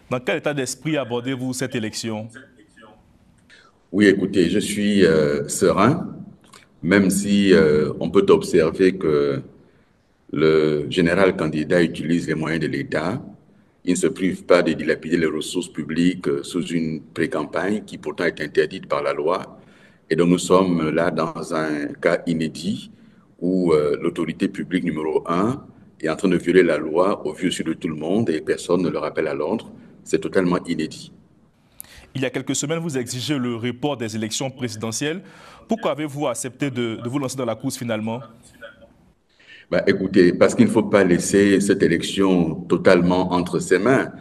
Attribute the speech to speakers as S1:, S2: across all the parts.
S1: Dans quel état d'esprit abordez-vous cette élection?
S2: Oui, écoutez, je suis serein, même si on peut observer que le général candidat utilise les moyens de l'État. Il ne se prive pas de dilapider les ressources publiques sous une pré-campagne qui pourtant est interdite par la loi. Et donc nous sommes là dans un cas inédit où l'autorité publique numéro un est en train de violer la loi au vu de tout le monde et personne ne le rappelle à l'ordre. C'est totalement inédit.
S1: Il y a quelques semaines, vous exigez le report des élections présidentielles. Pourquoi avez-vous accepté de vous lancer dans la course finalement?
S2: Bah, écoutez, parce qu'il ne faut pas laisser cette élection totalement entre ses mains.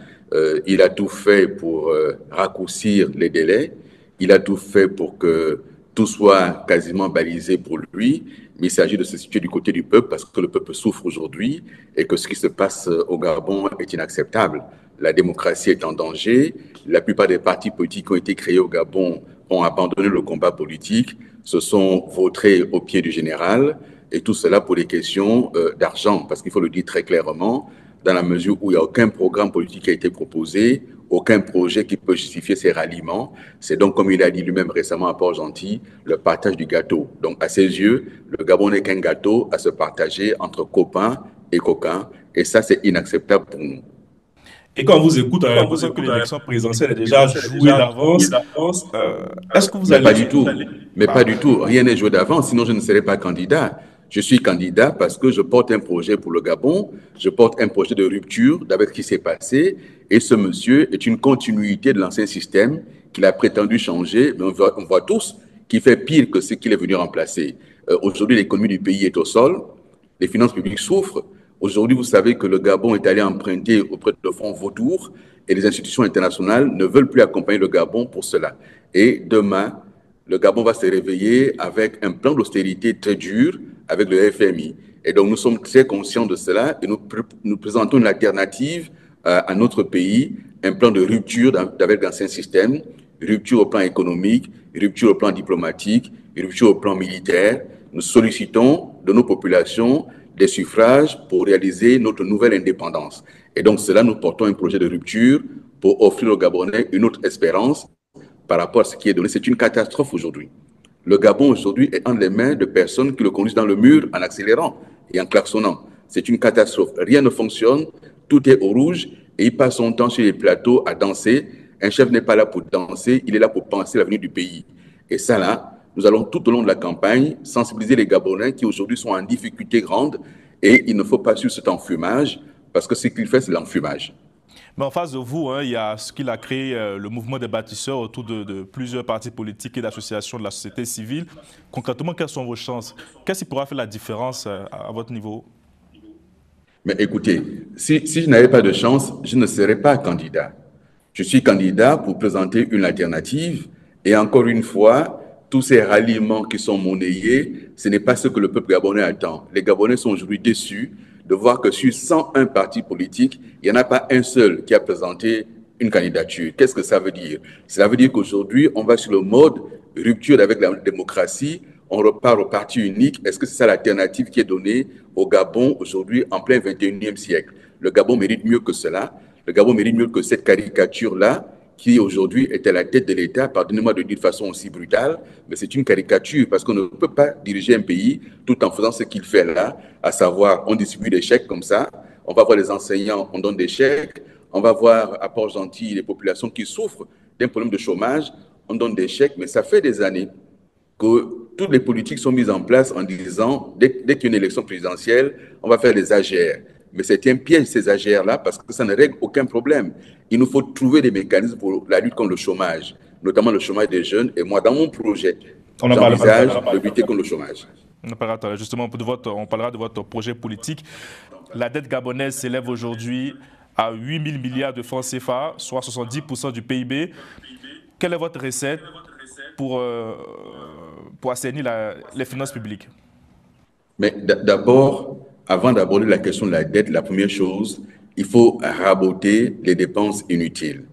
S2: Il a tout fait pour raccourcir les délais. Il a tout fait pour que tout soit quasiment balisé pour lui. Mais il s'agit de se situer du côté du peuple parce que le peuple souffre aujourd'hui et que ce qui se passe au Gabon est inacceptable. La démocratie est en danger. La plupart des partis politiques qui ont été créés au Gabon ont abandonné le combat politique, se sont vautrés au pied du général. Et tout cela pour des questions d'argent, parce qu'il faut le dire très clairement, dans la mesure où il n'y a aucun programme politique qui a été proposé, aucun projet qui peut justifier ces ralliements. C'est donc, comme il a dit lui-même récemment à Port-Gentil, le partage du gâteau. Donc, à ses yeux, le Gabon n'est qu'un gâteau à se partager entre copains et coquins. Et ça, c'est inacceptable pour nous.
S1: Et quand on vous écoute, on a l'impression que l'élection présidentielle est déjà jouée d'avance. Est-ce que vous
S2: Mais pas
S1: allez...
S2: du tout. Mais pas du tout. Rien n'est joué d'avance, sinon je ne serais pas candidat. Je suis candidat parce que je porte un projet pour le Gabon, je porte un projet de rupture d'avec ce qui s'est passé, et ce monsieur est une continuité de l'ancien système qu'il a prétendu changer, mais on voit tous qu'il fait pire que ce qu'il est venu remplacer. Aujourd'hui, l'économie du pays est au sol, les finances publiques souffrent. Aujourd'hui, vous savez que le Gabon est allé emprunter auprès de fonds vautours et les institutions internationales ne veulent plus accompagner le Gabon pour cela. Et demain, le Gabon va se réveiller avec un plan d'austérité très dur avec le FMI. Et donc, nous sommes très conscients de cela et nous présentons une alternative à notre pays, un plan de rupture avec l'ancien système, rupture au plan économique, rupture au plan diplomatique, rupture au plan militaire. Nous sollicitons de nos populations des suffrages pour réaliser notre nouvelle indépendance. Et donc, cela, nous portons un projet de rupture pour offrir aux Gabonais une autre espérance par rapport à ce qui est donné. C'est une catastrophe aujourd'hui. Le Gabon aujourd'hui est entre les mains de personnes qui le conduisent dans le mur en accélérant et en klaxonnant. C'est une catastrophe. Rien ne fonctionne, tout est au rouge et il passe son temps sur les plateaux à danser. Un chef n'est pas là pour danser, il est là pour penser l'avenir du pays. Et ça là, nous allons tout au long de la campagne sensibiliser les Gabonais qui aujourd'hui sont en difficulté grande et il ne faut pas suivre cet enfumage parce que ce qu'il fait, c'est l'enfumage.
S1: Mais en face de vous, hein, il y a ce qu'il a créé, le mouvement des bâtisseurs autour de plusieurs partis politiques et d'associations de la société civile. Concrètement, quelles sont vos chances? Qu'est-ce qui pourra faire la différence à votre niveau?
S2: Mais écoutez, si je n'avais pas de chance, je ne serais pas candidat. Je suis candidat pour présenter une alternative et encore une fois, tous ces ralliements qui sont monnayés, ce n'est pas ce que le peuple gabonais attend. Les Gabonais sont aujourd'hui déçus de voir que sur 101 partis politiques, il n'y en a pas un seul qui a présenté une candidature. Qu'est-ce que ça veut dire? Cela veut dire qu'aujourd'hui, on va sur le mode rupture avec la démocratie, on repart au parti unique. Est-ce que c'est ça l'alternative qui est donnée au Gabon aujourd'hui en plein 21e siècle? Le Gabon mérite mieux que cela. Le Gabon mérite mieux que cette caricature-là qui aujourd'hui est à la tête de l'État. Pardonnez-moi de dire de façon aussi brutale, mais c'est une caricature parce qu'on ne peut pas diriger un pays tout en faisant ce qu'il fait là, à savoir on distribue des chèques comme ça, on va voir les enseignants, on donne des chèques, on va voir à Port-Gentil les populations qui souffrent d'un problème de chômage, on donne des chèques, mais ça fait des années que toutes les politiques sont mises en place en disant, dès qu'il y a une élection présidentielle, on va faire des AGR. Mais c'est un piège, ces AGR-là, parce que ça ne règle aucun problème. Il nous faut trouver des mécanismes pour la lutte contre le chômage, notamment le chômage des jeunes. Et moi, dans mon projet,
S1: On en parlera tout à
S2: j'envisage
S1: l'heure.
S2: de lutter contre le chômage.
S1: On parlera tout à l'heure. Justement, on parlera de votre projet politique. La dette gabonaise s'élève aujourd'hui à 8 000 milliards de francs CFA, soit 70% du PIB. Quelle est votre recette pour, pour assainir les finances publiques?
S2: Mais d'abord, avant d'aborder la question de la dette, la première chose, il faut raboter les dépenses inutiles.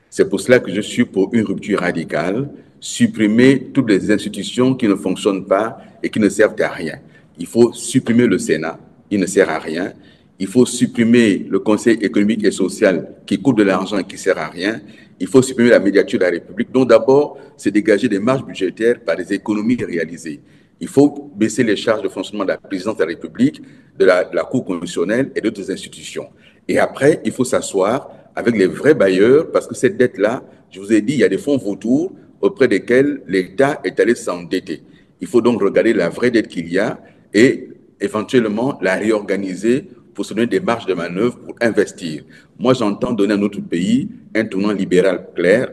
S2: C'est pour cela que je suis pour une rupture radicale, supprimer toutes les institutions qui ne fonctionnent pas et qui ne servent à rien. Il faut supprimer le Sénat, il ne sert à rien. Il faut supprimer le Conseil économique et social qui coûte de l'argent et qui ne sert à rien. Il faut supprimer la médiature de la République. Donc d'abord, c'est dégager des marges budgétaires par des économies réalisées. Il faut baisser les charges de fonctionnement de la présidence de la République, de la Cour constitutionnelle et d'autres institutions. Et après, il faut s'asseoir avec les vrais bailleurs parce que cette dette-là, je vous ai dit, il y a des fonds vautours auprès desquels l'État est allé s'endetter. Il faut donc regarder la vraie dette qu'il y a et éventuellement la réorganiser pour se donner des marges de manœuvre pour investir. Moi, j'entends donner à notre pays un tournant libéral clair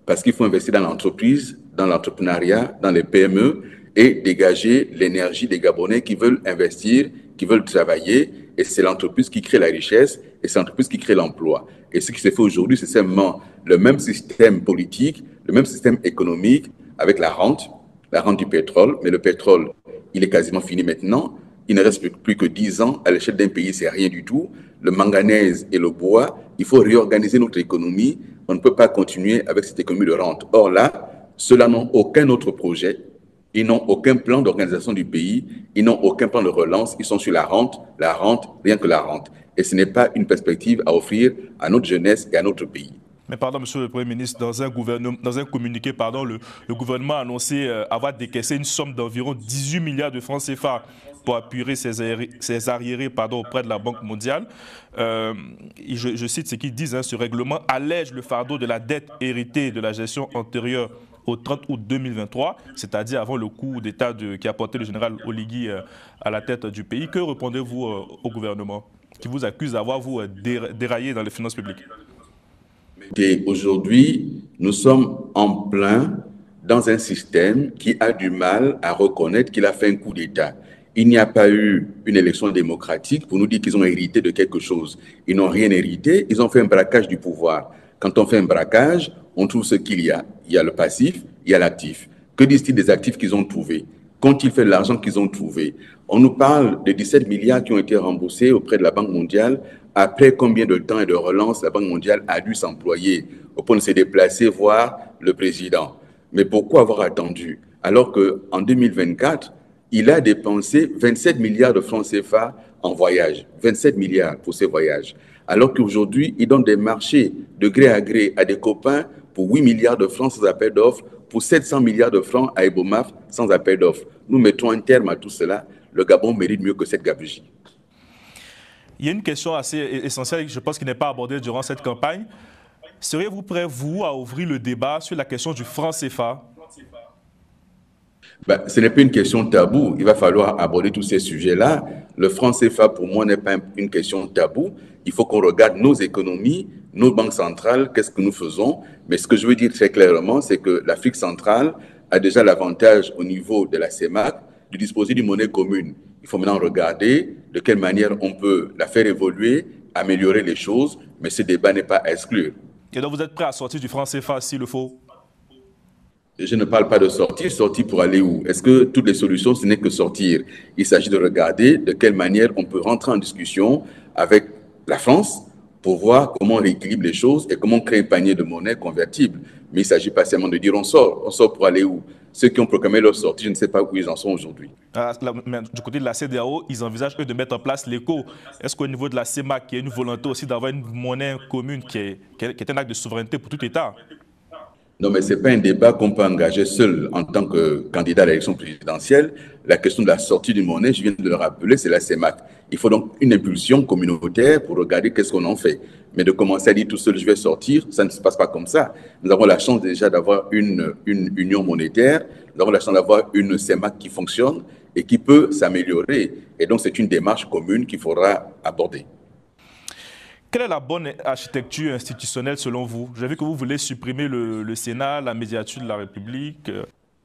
S2: parce qu'il faut investir dans l'entreprise, dans l'entrepreneuriat, dans les PME et dégager l'énergie des Gabonais qui veulent investir, qui veulent travailler. Et c'est l'entreprise qui crée la richesse et c'est l'entreprise qui crée l'emploi. Et ce qui se fait aujourd'hui, c'est simplement le même système politique, le même système économique avec la rente du pétrole. Mais le pétrole, il est quasiment fini maintenant. Il ne reste plus que 10 ans. À l'échelle d'un pays, c'est rien du tout. Le manganèse et le bois, il faut réorganiser notre économie. On ne peut pas continuer avec cette économie de rente. Or là, ceux-là n'ont aucun autre projet. Ils n'ont aucun plan d'organisation du pays. Ils n'ont aucun plan de relance. Ils sont sur la rente, rien que la rente. Et ce n'est pas une perspective à offrir à notre jeunesse et à notre pays.
S1: Mais pardon, monsieur le Premier ministre, dans un communiqué, le gouvernement a annoncé avoir décaissé une somme d'environ 18 milliards de francs CFA pour appuyer ses arriérés auprès de la Banque mondiale. Je cite ce qu'ils disent, ce règlement allège le fardeau de la dette héritée de la gestion antérieure au 30 août 2023, c'est-à-dire avant le coup d'État qui a porté le général Oligui à la tête du pays. Que répondez-vous au gouvernement qui vous accuse d'avoir déraillé dans les finances publiques?
S2: Et aujourd'hui, nous sommes en plein dans un système qui a du mal à reconnaître qu'il a fait un coup d'État. Il n'y a pas eu une élection démocratique pour nous dire qu'ils ont hérité de quelque chose. Ils n'ont rien hérité, ils ont fait un braquage du pouvoir. Quand on fait un braquage, on trouve ce qu'il y a. Il y a le passif, il y a l'actif. Que disent-ils des actifs qu'ils ont trouvés? Qu'ont-ils fait de l'argent qu'ils ont trouvé? On nous parle de 17 milliards qui ont été remboursés auprès de la Banque mondiale. Après combien de temps et de relance la Banque mondiale a dû s'employer au point de se déplacer voir le président? Mais pourquoi avoir attendu? Alors qu'en 2024, il a dépensé 27 milliards de francs CFA en voyage. 27 milliards pour ses voyages. Alors qu'aujourd'hui, il donne des marchés de gré à gré à des copains pour 8 milliards de francs sans appel d'offres, pour 700 milliards de francs à Ebomaf sans appel d'offres. Nous mettons un terme à tout cela. Le Gabon mérite mieux que cette gabegie.
S1: Il y a une question assez essentielle, je pense, qui n'est pas abordée durant cette campagne. Seriez-vous prêt, vous, à ouvrir le débat sur la question du franc CFA?
S2: Ce n'est pas une question taboue. Il va falloir aborder tous ces sujets-là. Le franc CFA, pour moi, n'est pas une question taboue. Il faut qu'on regarde nos économies, nos banques centrales, qu'est-ce que nous faisons. Mais ce que je veux dire très clairement, c'est que l'Afrique centrale a déjà l'avantage au niveau de la CEMAC de disposer d'une monnaie commune. Il faut maintenant regarder de quelle manière on peut la faire évoluer, améliorer les choses, mais ce débat n'est pas à exclure.
S1: Et donc vous êtes prêt à sortir du franc CFA s'il le faut?
S2: Je ne parle pas de sortir. Sortir pour aller où? Est-ce que toutes les solutions, ce n'est que sortir? Il s'agit de regarder de quelle manière on peut rentrer en discussion avec la France pour voir comment on rééquilibre les choses et comment on crée un panier de monnaie convertible. Mais il ne s'agit pas seulement de dire on sort pour aller où? Ceux qui ont proclamé leur sortie, je ne sais pas où ils en sont aujourd'hui.
S1: Du côté de la CEDEAO, ils envisagent eux de mettre en place l'éco. Est-ce qu'au niveau de la CEMAC, il y a une volonté aussi d'avoir une monnaie commune qui est un acte de souveraineté pour tout État?
S2: Non, mais ce n'est pas un débat qu'on peut engager seul en tant que candidat à l'élection présidentielle. La question de la sortie d'une monnaie, je viens de le rappeler, c'est la CEMAC. Il faut donc une impulsion communautaire pour regarder qu'est-ce qu'on en fait. Mais de commencer à dire tout seul, je vais sortir, ça ne se passe pas comme ça. Nous avons la chance déjà d'avoir une union monétaire, nous avons la chance d'avoir une CEMAC qui fonctionne et qui peut s'améliorer. Et donc, c'est une démarche commune qu'il faudra aborder.
S1: Quelle est la bonne architecture institutionnelle selon vous? J'ai vu que vous voulez supprimer le Sénat, la médiature de la République.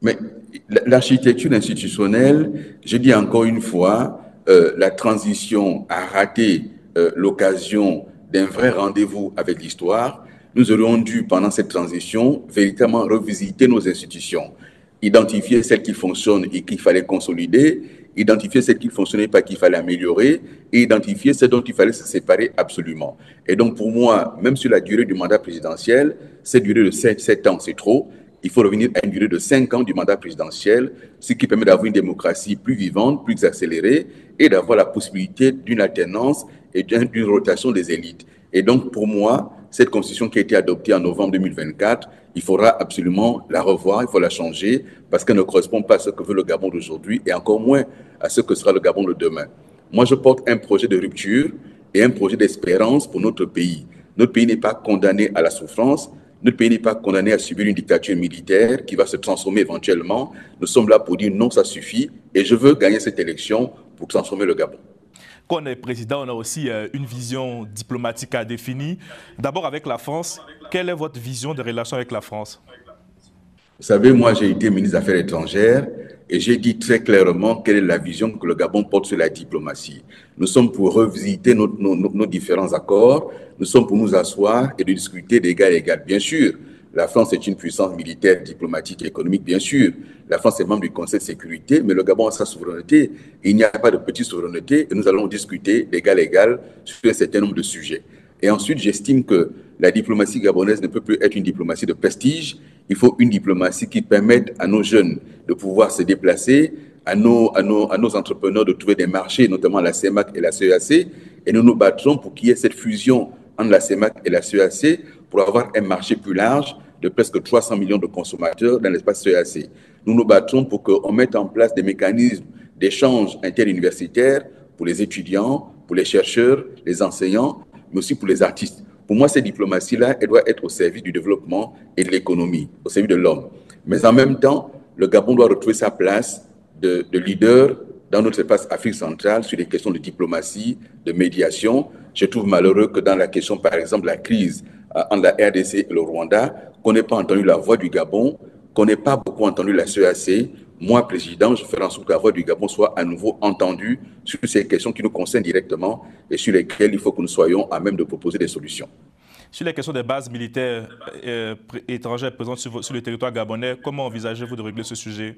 S2: Mais l'architecture institutionnelle, je dis encore une fois, la transition a raté l'occasion d'un vrai rendez-vous avec l'histoire. Nous aurions dû, pendant cette transition, véritablement revisiter nos institutions, identifier celles qui fonctionnent et qu'il fallait consolider, identifier celles qui ne fonctionnaient pas, qu'il fallait améliorer, et identifier celles dont il fallait se séparer absolument. Et donc pour moi, même sur la durée du mandat présidentiel, cette durée de 7 ans, c'est trop. Il faut revenir à une durée de 5 ans du mandat présidentiel, ce qui permet d'avoir une démocratie plus vivante, plus accélérée, et d'avoir la possibilité d'une alternance et d'une rotation des élites. Et donc, pour moi, cette constitution qui a été adoptée en novembre 2024, il faudra absolument la revoir, il faut la changer, parce qu'elle ne correspond pas à ce que veut le Gabon d'aujourd'hui et encore moins à ce que sera le Gabon de demain. Moi, je porte un projet de rupture et un projet d'espérance pour notre pays. Notre pays n'est pas condamné à la souffrance, notre pays n'est pas condamné à subir une dictature militaire qui va se transformer éventuellement. Nous sommes là pour dire non, ça suffit, et je veux gagner cette élection pour transformer le Gabon.
S1: Quand on est président, on a aussi une vision diplomatique à définir. D'abord avec la France, quelle est votre vision des relations avec la France?
S2: Vous savez, moi j'ai été ministre des Affaires étrangères et j'ai dit très clairement quelle est la vision que le Gabon porte sur la diplomatie. Nous sommes pour revisiter nos différents accords, nous sommes pour nous asseoir et de discuter d'égal à égal. Bien sûr, la France est une puissance militaire, diplomatique et économique, bien sûr. La France est membre du Conseil de sécurité, mais le Gabon a sa souveraineté. Il n'y a pas de petite souveraineté et nous allons discuter d'égal à égal sur un certain nombre de sujets. Et ensuite, j'estime que la diplomatie gabonaise ne peut plus être une diplomatie de prestige. Il faut une diplomatie qui permette à nos jeunes de pouvoir se déplacer, à nos entrepreneurs de trouver des marchés, notamment la CEMAC et la CEAC. Et nous nous battrons pour qu'il y ait cette fusion entre la CEMAC et la CEAC pour avoir un marché plus large de presque 300 millions de consommateurs dans l'espace CEAC. Nous nous battrons pour qu'on mette en place des mécanismes d'échange interuniversitaires pour les étudiants, pour les chercheurs, les enseignants, mais aussi pour les artistes. Pour moi, cette diplomatie-là, elle doit être au service du développement et de l'économie, au service de l'homme. Mais en même temps, le Gabon doit retrouver sa place de leader dans notre espace Afrique centrale sur les questions de diplomatie, de médiation. Je trouve malheureux que dans la question, par exemple, de la crise entre la RDC et le Rwanda, qu'on n'ait pas entendu la voix du Gabon, qu'on n'ait pas beaucoup entendu la CEAC. Moi, président, je ferai en sorte que la voix du Gabon soit à nouveau entendue sur ces questions qui nous concernent directement et sur lesquelles il faut que nous soyons à même de proposer des solutions.
S1: Sur les questions des bases militaires étrangères présentes sur le territoire gabonais, comment envisagez-vous de régler ce sujet?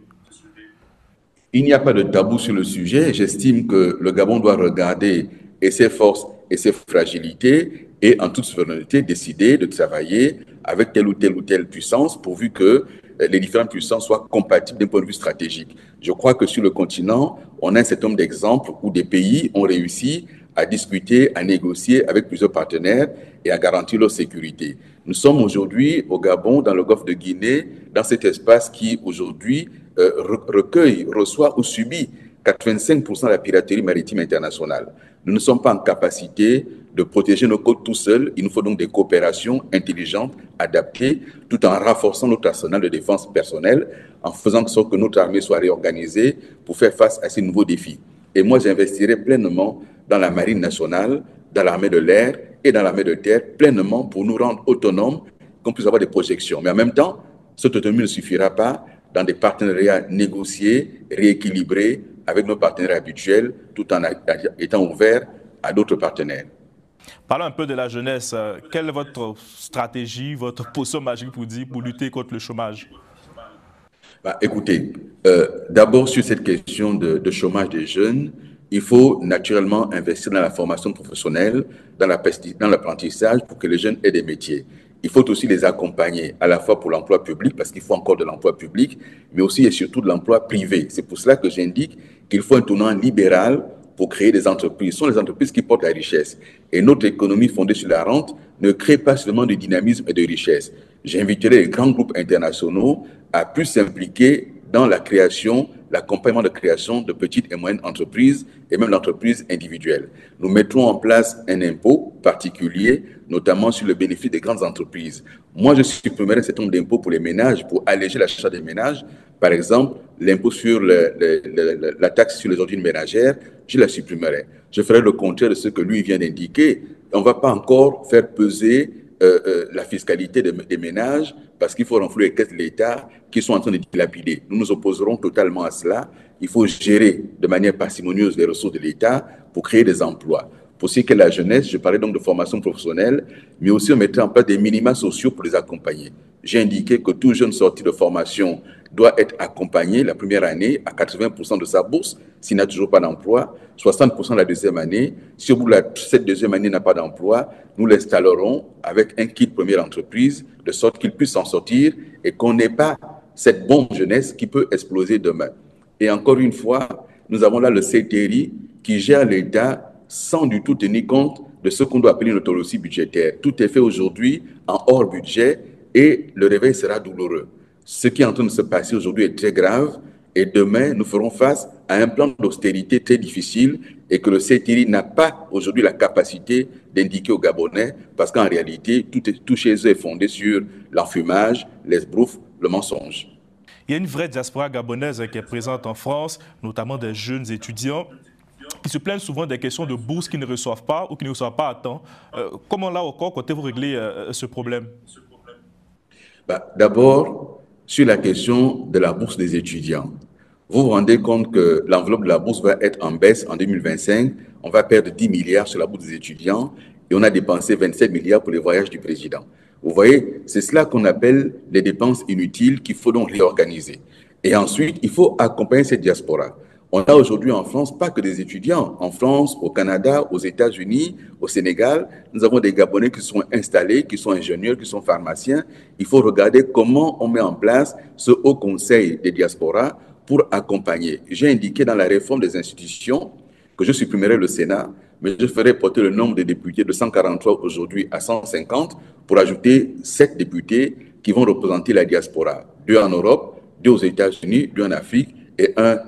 S2: Il n'y a pas de tabou sur le sujet. J'estime que le Gabon doit regarder et ses forces et ses fragilités et en toute souveraineté décider de travailler avec telle ou telle puissance pourvu que les différentes puissances soient compatibles d'un point de vue stratégique. Je crois que sur le continent, on a un certain nombre d'exemples où des pays ont réussi à discuter, à négocier avec plusieurs partenaires et à garantir leur sécurité. Nous sommes aujourd'hui au Gabon, dans le golfe de Guinée, dans cet espace qui aujourd'hui recueille, reçoit ou subit 85% de la piraterie maritime internationale. Nous ne sommes pas en capacité de protéger nos côtes tout seuls. Il nous faut donc des coopérations intelligentes, adaptées, tout en renforçant notre arsenal de défense personnelle, en faisant en sorte que notre armée soit réorganisée pour faire face à ces nouveaux défis. Et moi, j'investirai pleinement dans la marine nationale, dans l'armée de l'air et dans l'armée de terre, pleinement pour nous rendre autonomes, qu'on puisse avoir des projections. Mais en même temps, cette autonomie ne suffira pas dans des partenariats négociés, rééquilibrés avec nos partenaires habituels, tout en étant ouverts à d'autres partenaires.
S1: Parlons un peu de la jeunesse. Quelle est votre stratégie, votre potion magique pour lutter contre le chômage?
S2: Écoutez, d'abord sur cette question de chômage des jeunes, il faut naturellement investir dans la formation professionnelle, dans l'apprentissage pour que les jeunes aient des métiers. Il faut aussi les accompagner à la fois pour l'emploi public, parce qu'il faut encore de l'emploi public, mais aussi et surtout de l'emploi privé. C'est pour cela que j'indique qu'il faut un tournant libéral pour créer des entreprises. Ce sont les entreprises qui portent la richesse. Et notre économie fondée sur la rente ne crée pas seulement de dynamisme et de richesse. J'inviterai les grands groupes internationaux à plus s'impliquer dans la création, l'accompagnement de création de petites et moyennes entreprises et même d'entreprises individuelles. Nous mettrons en place un impôt particulier, notamment sur le bénéfice des grandes entreprises. Moi, je supprimerai un certain nombre d'impôts pour les ménages, pour alléger la charge des ménages. Par exemple, l'impôt sur la taxe sur les ordures ménagères, je la supprimerai. Je ferai le contraire de ce que lui vient d'indiquer. On ne va pas encore faire peser la fiscalité des ménages parce qu'il faut renflouer les caisses de l'État qui sont en train de dilapider. Nous nous opposerons totalement à cela. Il faut gérer de manière parcimonieuse les ressources de l'État pour créer des emplois. Pour ce qui est de la jeunesse, je parlais donc de formation professionnelle, mais aussi on mettrait en place des minima sociaux pour les accompagner. J'ai indiqué que tout jeune sorti de formation doit être accompagné la première année à 80% de sa bourse s'il n'a toujours pas d'emploi, 60% la deuxième année. Si au bout de cette deuxième année n'a pas d'emploi, nous l'installerons avec un kit première entreprise de sorte qu'il puisse s'en sortir et qu'on n'ait pas cette bombe jeunesse qui peut exploser demain. Et encore une fois, nous avons là le CTRI qui gère l'État sans du tout tenir compte de ce qu'on doit appeler une orthodoxie budgétaire. Tout est fait aujourd'hui en hors budget et le réveil sera douloureux. Ce qui est en train de se passer aujourd'hui est très grave et demain, nous ferons face à un plan d'austérité très difficile et que le CETIRI n'a pas aujourd'hui la capacité d'indiquer aux Gabonais parce qu'en réalité, tout chez eux est fondé sur l'enfumage, l'esbrouf, le mensonge.
S1: Il y a une vraie diaspora gabonaise qui est présente en France, notamment des jeunes étudiants qui se plaignent souvent des questions de bourse qu'ils ne reçoivent pas ou qui ne reçoivent pas à temps. Comment là encore comptez-vous régler ce problème?
S2: D'abord, sur la question de la bourse des étudiants. Vous vous rendez compte que l'enveloppe de la bourse va être en baisse en 2025. On va perdre 10 milliards sur la bourse des étudiants et on a dépensé 27 milliards pour les voyages du président. Vous voyez, c'est cela qu'on appelle les dépenses inutiles qu'il faut donc réorganiser. Et ensuite, il faut accompagner cette diaspora. On a aujourd'hui en France pas que des étudiants. En France, au Canada, aux États-Unis, au Sénégal, nous avons des Gabonais qui sont installés, qui sont ingénieurs, qui sont pharmaciens. Il faut regarder comment on met en place ce Haut Conseil des diasporas pour accompagner. J'ai indiqué dans la réforme des institutions que je supprimerai le Sénat, mais je ferai porter le nombre de députés de 143 aujourd'hui à 150 pour ajouter 7 députés qui vont représenter la diaspora. 2 en Europe, 2 aux États-Unis, 2 en Afrique et 1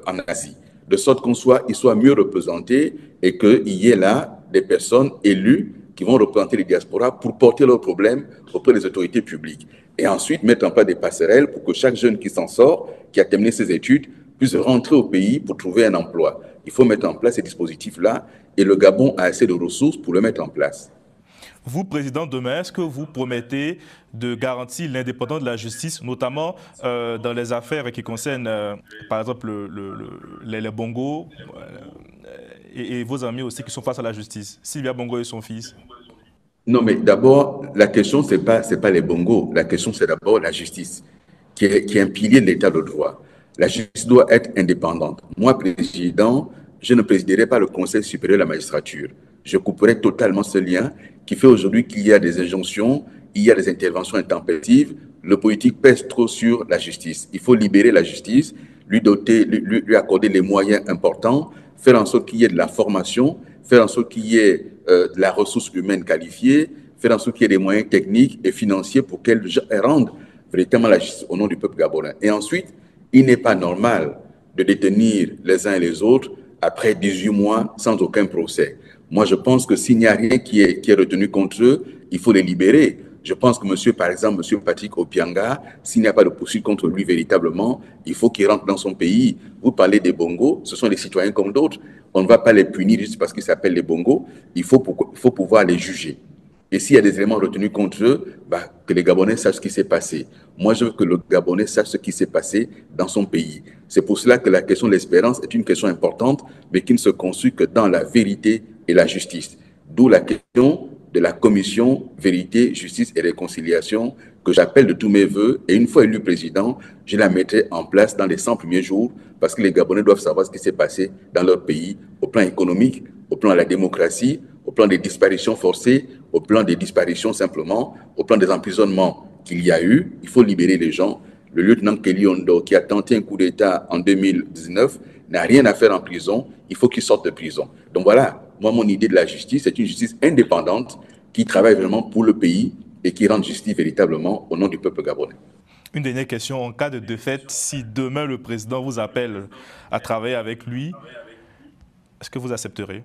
S2: en Asie. De sorte qu'ils soient mieux représentés et qu'il y ait là des personnes élues qui vont représenter les diasporas pour porter leurs problèmes auprès des autorités publiques. Et ensuite, mettre en place des passerelles pour que chaque jeune qui s'en sort, qui a terminé ses études, puisse rentrer au pays pour trouver un emploi. Il faut mettre en place ces dispositifs-là et le Gabon a assez de ressources pour le mettre en place.
S1: Vous, Président, demain, est-ce que vous promettez de garantir l'indépendance de la justice, notamment dans les affaires qui concernent, par exemple, les Bongo et vos amis aussi qui sont face à la justice, Sylvia Bongo et son fils?
S2: Non, mais d'abord, la question, ce n'est pas les Bongo. La question, c'est d'abord la justice, qui est un pilier de l'État de droit. La justice doit être indépendante. Moi, président, je ne présiderai pas le Conseil supérieur de la magistrature. Je couperai totalement ce lien qui fait aujourd'hui qu'il y a des injonctions, il y a des interventions intempestives. Le politique pèse trop sur la justice. Il faut libérer la justice, lui accorder les moyens importants, faire en sorte qu'il y ait de la formation, faire en sorte qu'il y ait de la ressource humaine qualifiée, faire en sorte qu'il y ait des moyens techniques et financiers pour qu'elle rende véritablement la justice au nom du peuple gabonais. Et ensuite, il n'est pas normal de détenir les uns et les autres après 18 mois sans aucun procès. Moi, je pense que s'il n'y a rien qui est retenu contre eux, il faut les libérer. Je pense que par exemple, M. Patrick Opianga, s'il n'y a pas de poursuite contre lui véritablement, il faut qu'il rentre dans son pays. Vous parlez des Bongos, ce sont des citoyens comme d'autres. On ne va pas les punir juste parce qu'ils s'appellent les Bongos. Il faut pouvoir les juger. Et s'il y a des éléments retenus contre eux, que les Gabonais sachent ce qui s'est passé. Moi, je veux que le Gabonais sache ce qui s'est passé dans son pays. C'est pour cela que la question de l'espérance est une question importante, mais qui ne se construit que dans la vérité et la justice. D'où la question de la commission Vérité, Justice et Réconciliation que j'appelle de tous mes voeux. Et une fois élu président, je la mettrai en place dans les 100 premiers jours parce que les Gabonais doivent savoir ce qui s'est passé dans leur pays au plan économique, au plan de la démocratie, au plan des disparitions forcées, au plan des disparitions simplement, au plan des emprisonnements qu'il y a eu. Il faut libérer les gens. Le lieutenant Kelly Ondo, qui a tenté un coup d'État en 2019, n'a rien à faire en prison. Il faut qu'il sorte de prison. Donc voilà, moi, mon idée de la justice, c'est une justice indépendante qui travaille vraiment pour le pays et qui rend justice véritablement au nom du peuple gabonais.
S1: Une dernière question. En cas de défaite, si demain le président vous appelle à travailler avec lui, est-ce que vous accepterez?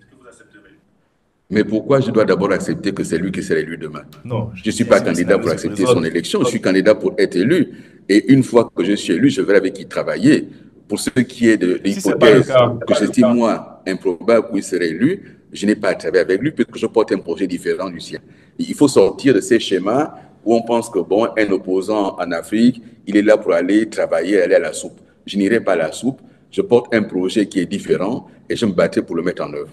S2: Mais pourquoi je dois d'abord accepter que c'est lui qui sera élu demain?
S1: Non.
S2: Je ne suis pas candidat pour accepter son élection, je suis candidat pour être élu. Et une fois que je suis élu, je verrai avec qui travailler. Pour ce qui est de l'hypothèse que j'estime, moi, improbable qu'il serait élu, je n'ai pas à travailler avec lui puisque je porte un projet différent du sien. Il faut sortir de ces schémas où on pense que, bon, un opposant en Afrique, il est là pour aller travailler, aller à la soupe. Je n'irai pas à la soupe, je porte un projet qui est différent et je me battrai pour le mettre en œuvre.